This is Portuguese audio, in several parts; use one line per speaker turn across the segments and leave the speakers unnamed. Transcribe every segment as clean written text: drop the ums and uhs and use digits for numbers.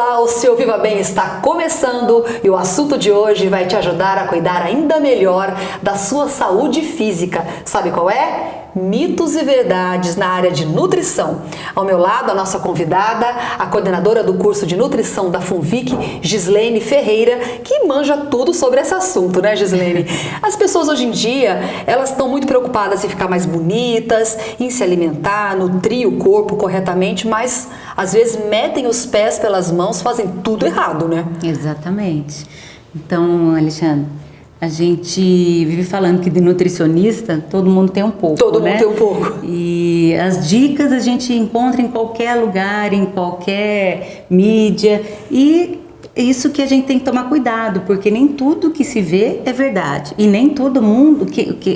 Olá, o seu Viva Bem está começando e o assunto de hoje vai te ajudar a cuidar ainda melhor da sua saúde física. Sabe qual é? Mitos e verdades na área de nutrição. Ao meu lado, a nossa convidada, a coordenadora do curso de nutrição da Funvic, Gislene Ferreira, que manja tudo sobre esse assunto, né, Gislene? As pessoas hoje em dia, elas estão muito preocupadas em ficar mais bonitas, em se alimentar, nutrir o corpo corretamente, mas às vezes metem os pés pelas mãos, fazem tudo errado, né?
Exatamente. Então, Alexandre, a gente vive falando que de nutricionista todo mundo tem um pouco,
Todo
né?
mundo tem um pouco.
E as dicas a gente encontra em qualquer lugar, em qualquer mídia. E é isso que a gente tem que tomar cuidado, porque nem tudo que se vê é verdade. E nem todo mundo,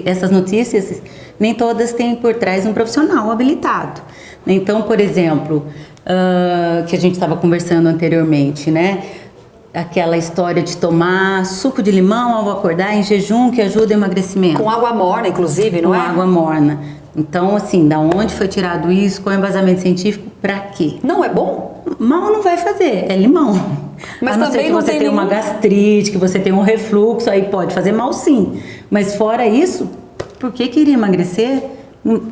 essas notícias, nem todas têm por trás um profissional habilitado. Então, por exemplo, que a gente estava conversando anteriormente, né? Aquela história de tomar suco de limão ao acordar em jejum que ajuda o emagrecimento.
Com água morna, inclusive, não é?
Com água morna. Então, assim, da onde foi tirado isso? Qual é o embasamento científico? Pra quê?
Não é bom?
Mal não vai fazer, é limão.
Mas
a não
também
ser que
não
você
tem
tenha uma
nenhum...
gastrite, que você tenha um refluxo, aí pode fazer mal sim. Mas fora isso, por que iria emagrecer?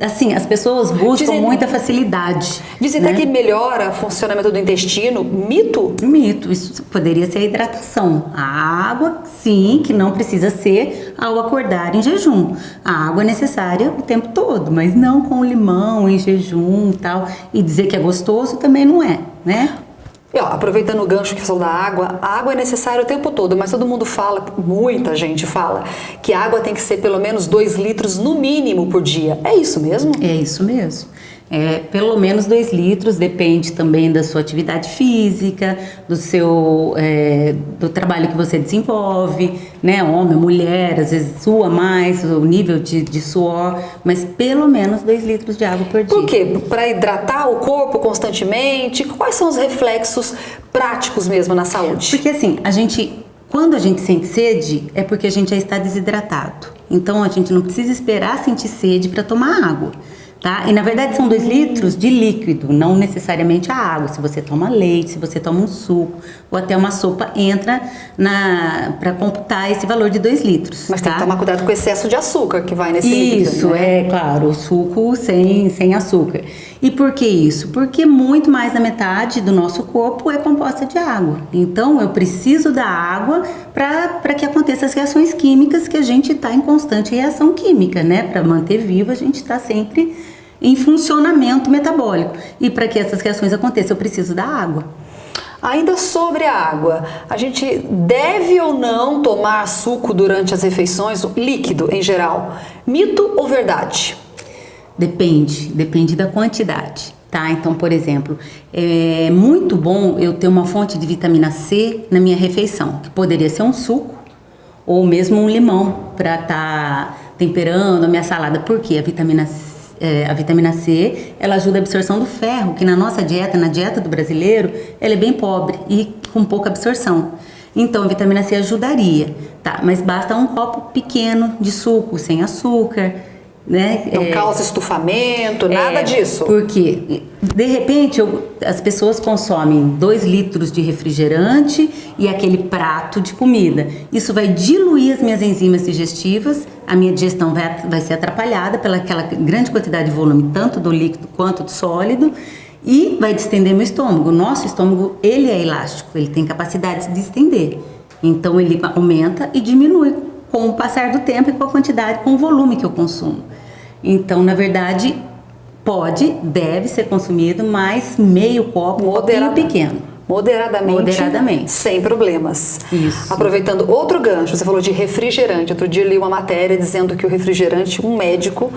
Assim, as pessoas buscam muita facilidade.
Dizem até que melhora o funcionamento do intestino. Mito?
Mito, isso poderia ser a hidratação. A água, sim, que não precisa ser ao acordar em jejum. A água é necessária o tempo todo, mas não com limão em jejum e tal. E dizer que é gostoso também não é, né?
E, ó, aproveitando o gancho que falou da água, a água é necessária o tempo todo, mas todo mundo fala, muita gente fala, que a água tem que ser pelo menos 2 litros no mínimo por dia. É isso mesmo?
É isso mesmo. Pelo menos 2 litros, depende também da sua atividade física, do trabalho que você desenvolve, né? Homem, mulher, às vezes sua mais, o nível de suor, mas pelo menos 2 litros de água por dia.
Por quê? Para hidratar o corpo constantemente? Quais são os reflexos práticos mesmo na saúde?
Porque assim, quando a gente sente sede, é porque a gente já está desidratado. Então a gente não precisa esperar sentir sede para tomar água. Tá? E na verdade são 2 litros de líquido, não necessariamente a água. Se você toma leite, se você toma um suco ou até uma sopa, entra para computar esse valor de 2 litros.
Mas
tá?
tem que tomar cuidado com o excesso de açúcar que vai nesse líquido.
Isso,
né?
claro, o suco sem açúcar. E por que isso? Porque muito mais da metade do nosso corpo é composta de água. Então eu preciso da água para que aconteçam as reações químicas, que a gente está em constante reação química, né? Para manter vivo, a gente está sempre em funcionamento metabólico. E para que essas reações aconteçam, eu preciso da água.
Ainda sobre a água, a gente deve ou não tomar suco durante as refeições, líquido em geral? Mito ou verdade?
Depende da quantidade, tá? Então, por exemplo, é muito bom eu ter uma fonte de vitamina C na minha refeição, que poderia ser um suco ou mesmo um limão para estar temperando a minha salada. Por quê? A vitamina C, ela ajuda a absorção do ferro, que na nossa dieta, na dieta do brasileiro, ela é bem pobre e com pouca absorção. Então, a vitamina C ajudaria, tá? Mas basta um copo pequeno de suco, sem açúcar, né?
Não causa estufamento, nada disso.
Porque, de repente, as pessoas consomem 2 litros de refrigerante e aquele prato de comida. Isso vai diluir as minhas enzimas digestivas, a minha digestão vai ser atrapalhada pelaquela grande quantidade de volume, tanto do líquido quanto do sólido, e vai distender meu estômago. O nosso estômago, ele é elástico, ele tem capacidade de distender. Então, ele aumenta e diminui com o passar do tempo e com a quantidade, com o volume que eu consumo. Então, na verdade, deve ser consumido, mas meio copo, um copinho pequeno.
Moderadamente, sem problemas.
Isso.
Aproveitando outro gancho, você falou de refrigerante. Outro dia eu li uma matéria dizendo que o refrigerante, um médico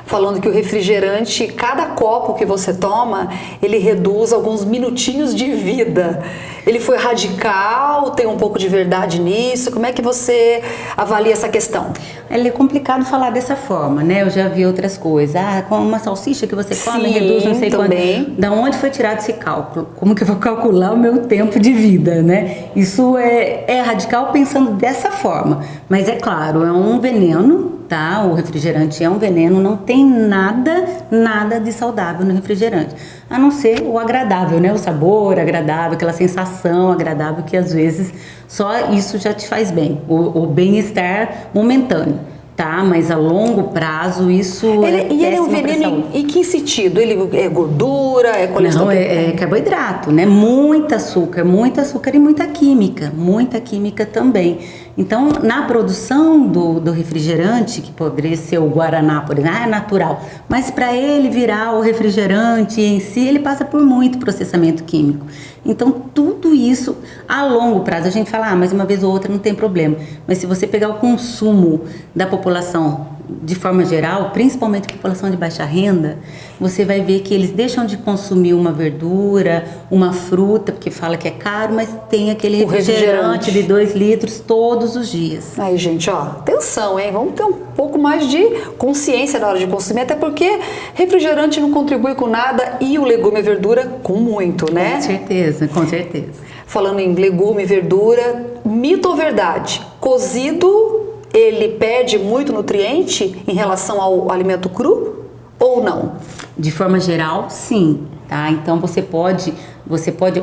falando que o refrigerante, cada copo que você toma, ele reduz alguns minutinhos de vida. Ele foi radical? Tem um pouco de verdade nisso? Como é que você avalia essa questão?
É complicado falar dessa forma, né? Eu já vi outras coisas. Com uma salsicha que você come, reduz não sei
também.
Quanto. Da onde foi tirado esse cálculo? Como que eu vou calcular o meu tempo de vida, né? Isso é radical pensando dessa forma. Mas é claro, é um veneno, tá? O refrigerante é um veneno, não tem tem nada de saudável no refrigerante. A não ser o agradável, né? O sabor agradável, aquela sensação agradável que às vezes só isso já te faz bem. O bem-estar momentâneo. Tá, mas a longo prazo isso
ele é um veneno em que sentido? Ele é gordura, é colesterol?
Não, é carboidrato, né? Muito açúcar e muita química também. Então, na produção do refrigerante, que poderia ser o Guaraná, por exemplo, é natural, mas para ele virar o refrigerante em si, ele passa por muito processamento químico. Então, tudo isso a longo prazo, a gente fala, mas uma vez ou outra não tem problema. Mas se você pegar o consumo da população de forma geral, principalmente a população de baixa renda, você vai ver que eles deixam de consumir uma verdura, uma fruta, porque fala que é caro, mas tem aquele refrigerante de 2 litros todos os dias.
Aí, gente, ó, atenção, hein? Vamos ter um pouco mais de consciência na hora de consumir, até porque refrigerante não contribui com nada e o legume e verdura com muito, né?
Com certeza.
Falando em legume e verdura, mito ou verdade? Cozido, ele perde muito nutriente em relação ao alimento cru ou não?
De forma geral, sim, tá? Então você pode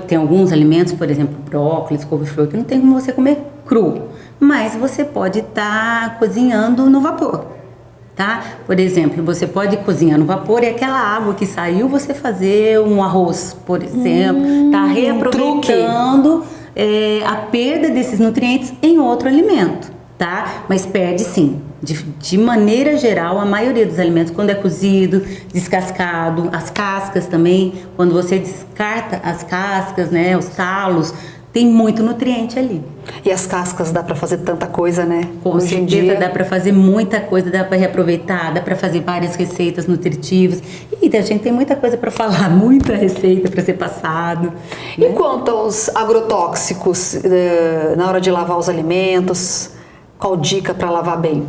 ter alguns alimentos, por exemplo, brócolis, couve-flor, que não tem como você comer cru, mas você pode estar cozinhando no vapor, tá? Por exemplo, você pode cozinhar no vapor e aquela água que saiu, você fazer um arroz, por exemplo, tá reaproveitando a perda desses nutrientes em outro alimento. Tá? Mas perde sim. De maneira geral, a maioria dos alimentos, quando é cozido, descascado, as cascas também, quando você descarta as cascas, né, os talos, tem muito nutriente ali.
E as cascas dá para fazer tanta coisa, né?
Com certeza dá para fazer muita coisa, dá para reaproveitar, dá para fazer várias receitas nutritivas. E a gente tem muita coisa para falar, muita receita para ser passado.
E né? Quanto aos agrotóxicos na hora de lavar os alimentos? Qual dica para lavar bem?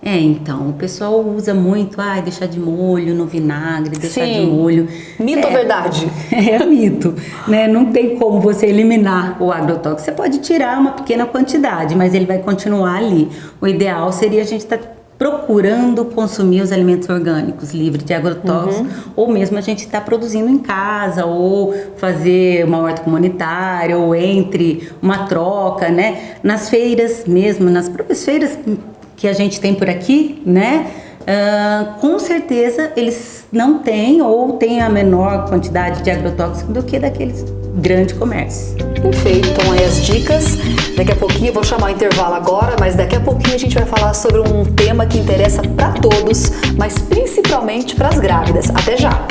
Então, o pessoal usa muito, deixar de molho no vinagre, deixar de molho.
Mito ou verdade?
É mito, né? Não tem como você eliminar o agrotóxico. Você pode tirar uma pequena quantidade, mas ele vai continuar ali. O ideal seria a gente estar procurando consumir os alimentos orgânicos livres de agrotóxicos, ou mesmo a gente estar produzindo em casa, ou fazer uma horta comunitária, ou entre uma troca, né? Nas feiras mesmo, nas próprias feiras que a gente tem por aqui, né? Com certeza eles não têm ou têm a menor quantidade de agrotóxico do que daqueles grandes comércios.
Perfeito, então aí as dicas. Daqui a pouquinho, eu vou chamar o intervalo agora, mas daqui a pouquinho a gente vai falar sobre um tema que interessa para todos, mas principalmente para as grávidas. Até já!